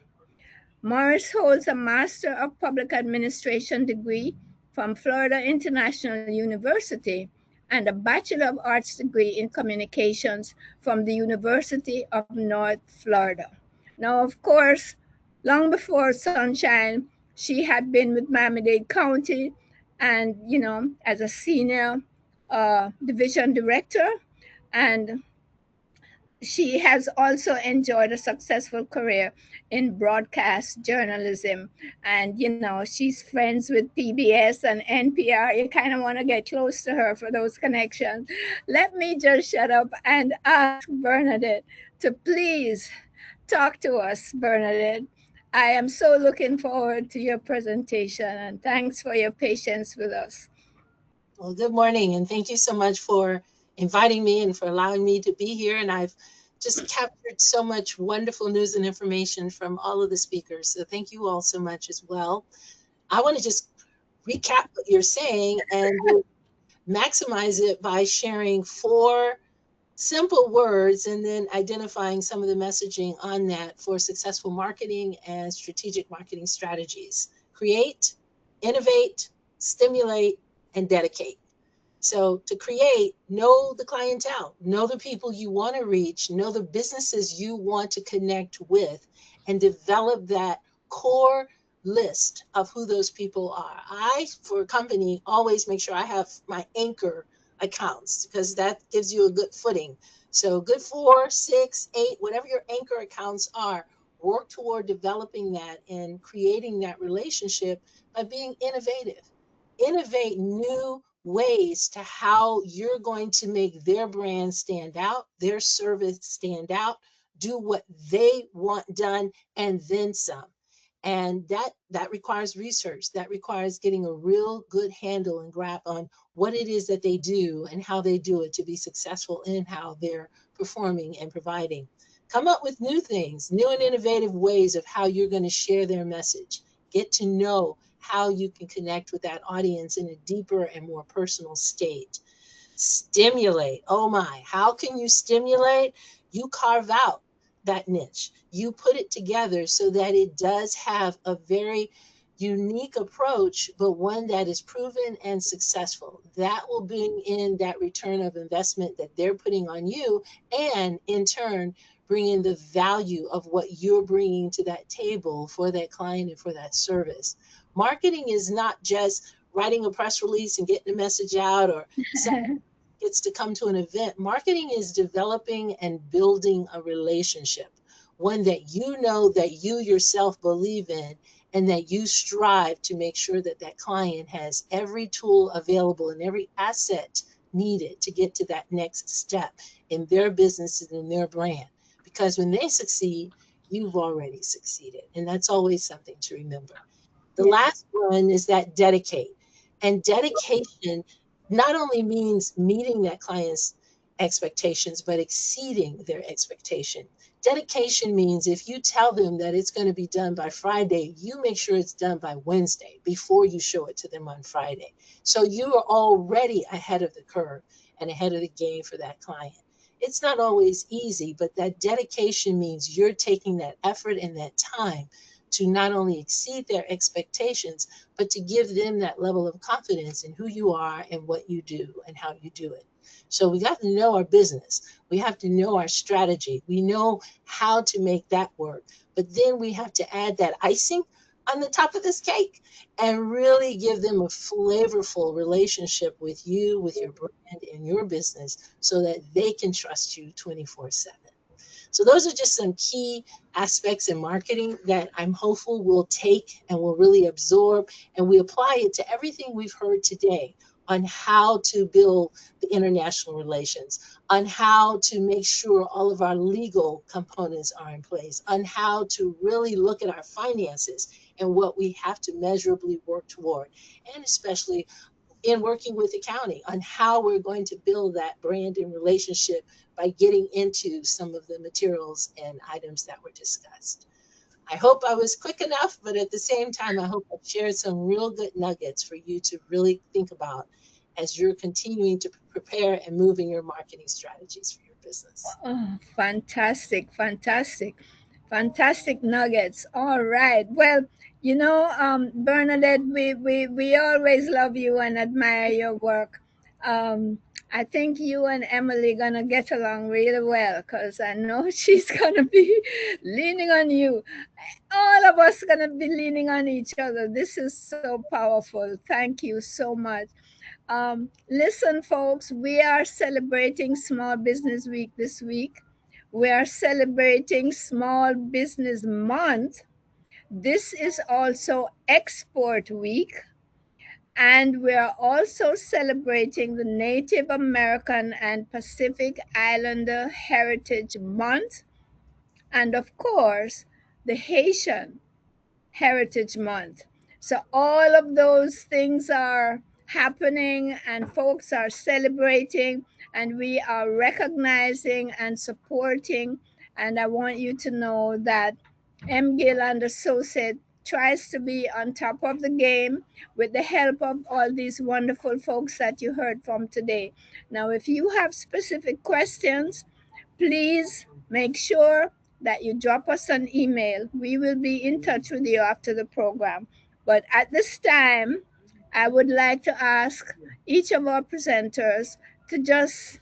Morris holds a Master of Public Administration degree from Florida International University and a Bachelor of Arts degree in Communications from the University of North Florida. Now, of course, long before Sunshine, she had been with Miami-Dade County and, as a senior division director. And she has also enjoyed a successful career in broadcast journalism. And, she's friends with PBS and NPR. You kind of want to get close to her for those connections. Let me just shut up and ask Bernadette to please talk to us, Bernadette. I am so looking forward to your presentation, and thanks for your patience with us. Well, good morning, and thank you so much for inviting me and for allowing me to be here. And I've just captured so much wonderful news and information from all of the speakers. So thank you all so much as well. I want to just recap what you're saying and maximize it by sharing 4 simple words and then identifying some of the messaging on that for successful marketing and strategic marketing strategies. Create, innovate, stimulate, and dedicate. So to create, know the clientele, know the people you want to reach, know the businesses you want to connect with, and develop that core list of who those people are. I, for a company, always make sure I have my anchor accounts because that gives you a good footing. So good 4, 6, 8, whatever your anchor accounts are, work toward developing that and creating that relationship by being innovative. Innovate new ways to how you're going to make their brand stand out, their service stand out, do what they want done, and then some. And that requires research. That requires getting a real good handle and grasp on what it is that they do and how they do it to be successful in how they're performing and providing. Come up with new things, new and innovative ways of how you're going to share their message. Get to know how you can connect with that audience in a deeper and more personal state. Stimulate. Oh my, how can you stimulate? You carve out that niche. You put it together so that it does have a very unique approach, but one that is proven and successful. That will bring in that return of investment that they're putting on you, and in turn, bring in the value of what you're bringing to that table for that client and for that service. Marketing is not just writing a press release and getting a message out or gets to come to an event. Marketing is developing and building a relationship, one that you know that you yourself believe in and that you strive to make sure that that client has every tool available and every asset needed to get to that next step in their business and in their brand. Because when they succeed, you've already succeeded. And that's always something to remember. The last one is that dedicate. And dedication not only means meeting that client's expectations, but exceeding their expectation. Dedication means if you tell them that it's going to be done by Friday, you make sure it's done by Wednesday before you show it to them on Friday. So you are already ahead of the curve and ahead of the game for that client. It's not always easy, but that dedication means you're taking that effort and that time to not only exceed their expectations, but to give them that level of confidence in who you are and what you do and how you do it. So we got to know our business. We have to know our strategy. We know how to make that work. But then we have to add that icing on the top of this cake and really give them a flavorful relationship with you, with your brand and your business so that they can trust you 24/7. So those are just some key aspects in marketing that I'm hopeful we'll take and we'll really absorb, and we apply it to everything we've heard today on how to build the international relations, on how to make sure all of our legal components are in place, on how to really look at our finances and what we have to measurably work toward, and especially in working with the county on how we're going to build that brand and relationship by getting into some of the materials and items that were discussed. I hope I was quick enough, but at the same time, I hope I've shared some real good nuggets for you to really think about as you're continuing to prepare and moving your marketing strategies for your business. Oh, fantastic, fantastic, fantastic nuggets. All right. Well, you know, Bernadette, we always love you and admire your work. I think you and Emily gonna get along really well because I know she's gonna be leaning on you. All of us gonna be leaning on each other. This is so powerful. Thank you so much. Listen, folks, we are celebrating Small Business Week this week. We are celebrating Small Business Month. This is also Export Week. And we are also celebrating the Native American and Pacific Islander Heritage Month. And of course, the Haitian Heritage Month. So all of those things are happening and folks are celebrating and we are recognizing and supporting. And I want you to know that M. Gill and Associate tries to be on top of the game with the help of all these wonderful folks that you heard from today. Now, if you have specific questions, please make sure that you drop us an email. We will be in touch with you after the program. But at this time, I would like to ask each of our presenters to just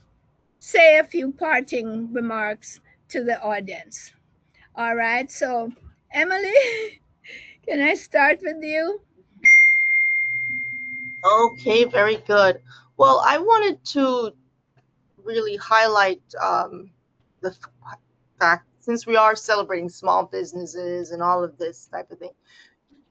say a few parting remarks to the audience. All right, so Emily, can I start with you? Okay, very good. Well, I wanted to really highlight the fact, since we are celebrating small businesses and all of this type of thing,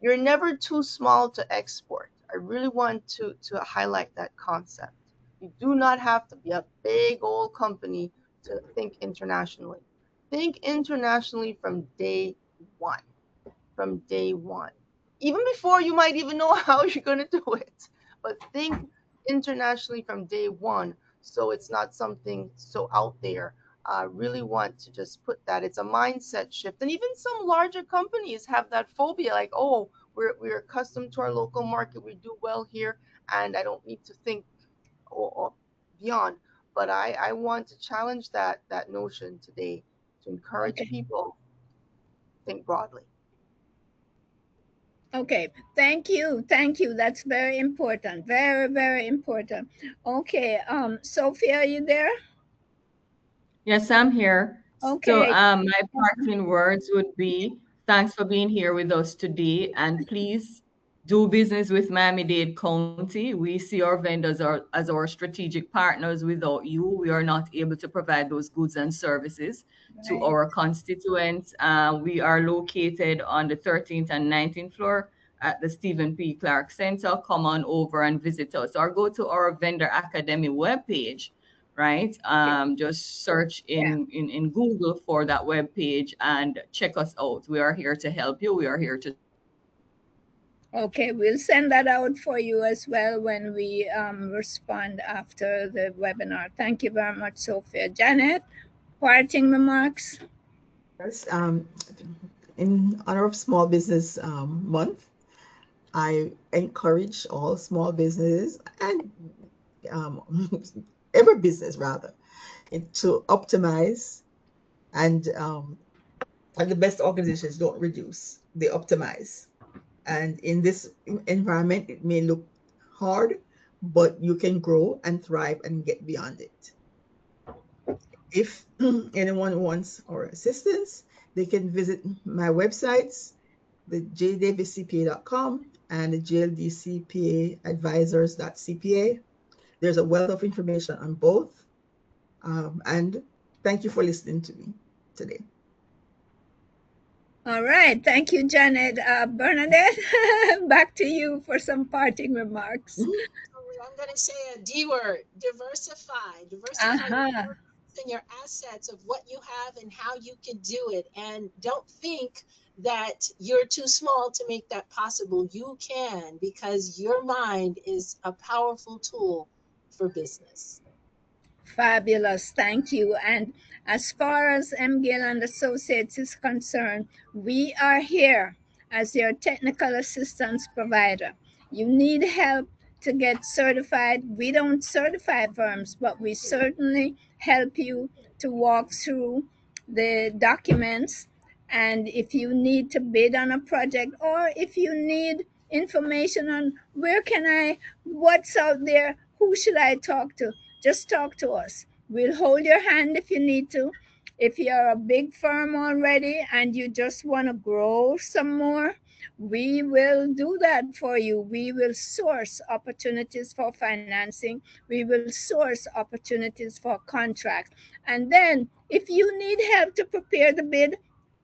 you're never too small to export. I really want to highlight that concept. You do not have to be a big old company to think internationally. Think internationally from day one. From day one. Even before you might even know how you're going to do it. But think internationally from day one so it's not something so out there. I really want to just put that. It's a mindset shift. And even some larger companies have that phobia like, oh, we're accustomed to our local market. We do well here. And I don't need to think or beyond. But I want to challenge that notion today to encourage people to think broadly. Okay, thank you. Thank you. That's very important. Very, very important. Okay, Sophia, are you there? Yes, I'm here. Okay. So my parting words would be thanks for being here with us today. And please do business with Miami-Dade County. We see our vendors as our strategic partners. Without you, we are not able to provide those goods and services to our constituents. We are located on the 13th and 19th floor at the Stephen P. Clark Center. Come on over and visit us or go to our Vendor Academy webpage, right? Just search in Google for that webpage and check us out. We are here to help you. We are here to. Okay, we'll send that out for you as well when we respond after the webinar. Thank you very much, Sophia. Janet, parting remarks? Yes, in honor of Small Business Month, I encourage all small businesses and every business rather to optimize and the best organizations don't reduce, they optimize. And in this environment, it may look hard, but you can grow and thrive and get beyond it. If anyone wants our assistance, they can visit my websites, the jdaviscpa.com and the jldcpaadvisors.cpa. There's a wealth of information on both. And thank you for listening to me today. All right. Thank you, Janet. Bernadette, back to you for some parting remarks. I'm going to say a D word, diversify. Diversify your assets of what you have and how you can do it. And don't think that you're too small to make that possible. You can, because your mind is a powerful tool for business. Fabulous. Thank you. And as far as M. Gill and Associates is concerned, we are here as your technical assistance provider. You need help, to get certified. We don't certify firms, but we certainly help you to walk through the documents. And if you need to bid on a project, or if you need information on what's out there, who should I talk to, just talk to us. We'll hold your hand if you need to. If you're a big firm already and you just want to grow some more, we will do that for you. We will source opportunities for financing. We will source opportunities for contracts. And then, if you need help to prepare the bid,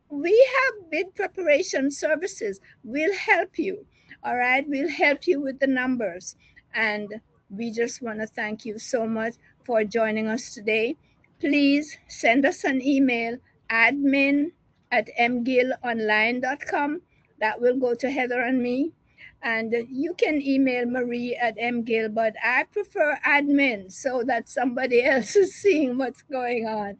we have bid preparation services. We'll help you. All right. We'll help you with the numbers. And we just want to thank you so much for joining us today. Please send us an email, admin@mgillonline.com. That will go to Heather and me. And you can email Marie at mgill, but I prefer admin so that somebody else is seeing what's going on.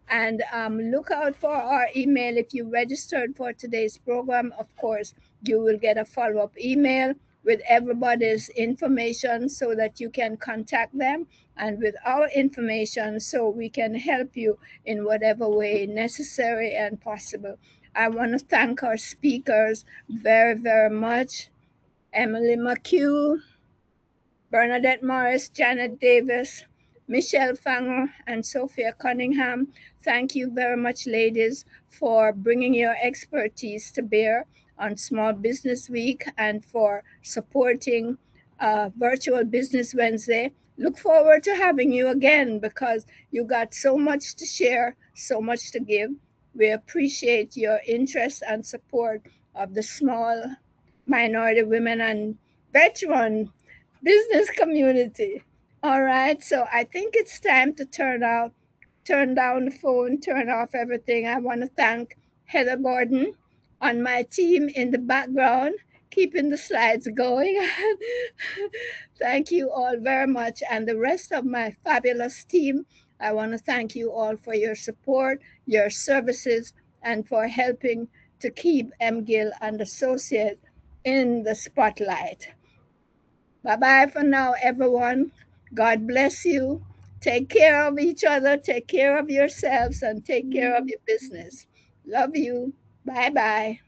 And look out for our email. If you registered for today's program, of course, you will get a follow-up email with everybody's information so that you can contact them, and with our information so we can help you in whatever way necessary and possible. I want to thank our speakers very, very much. Emily McHugh, Bernadette Morris, Janet Davis, Michelle Fanger, and Sophia Cunningham. Thank you very much, ladies, for bringing your expertise to bear on Small Business Week and for supporting Virtual Business Wednesday. Look forward to having you again because you got so much to share, so much to give. We appreciate your interest and support of the small minority women and veteran business community. All right, so I think it's time to turn down the phone, turn off everything. I want to thank Heather Gordon on my team in the background, keeping the slides going. Thank you all very much. And the rest of my fabulous team, I want to thank you all for your support, your services, and for helping to keep MGill and Associates in the spotlight. Bye-bye for now, everyone. God bless you. Take care of each other, take care of yourselves, and take care of your business. Love you. Bye-bye.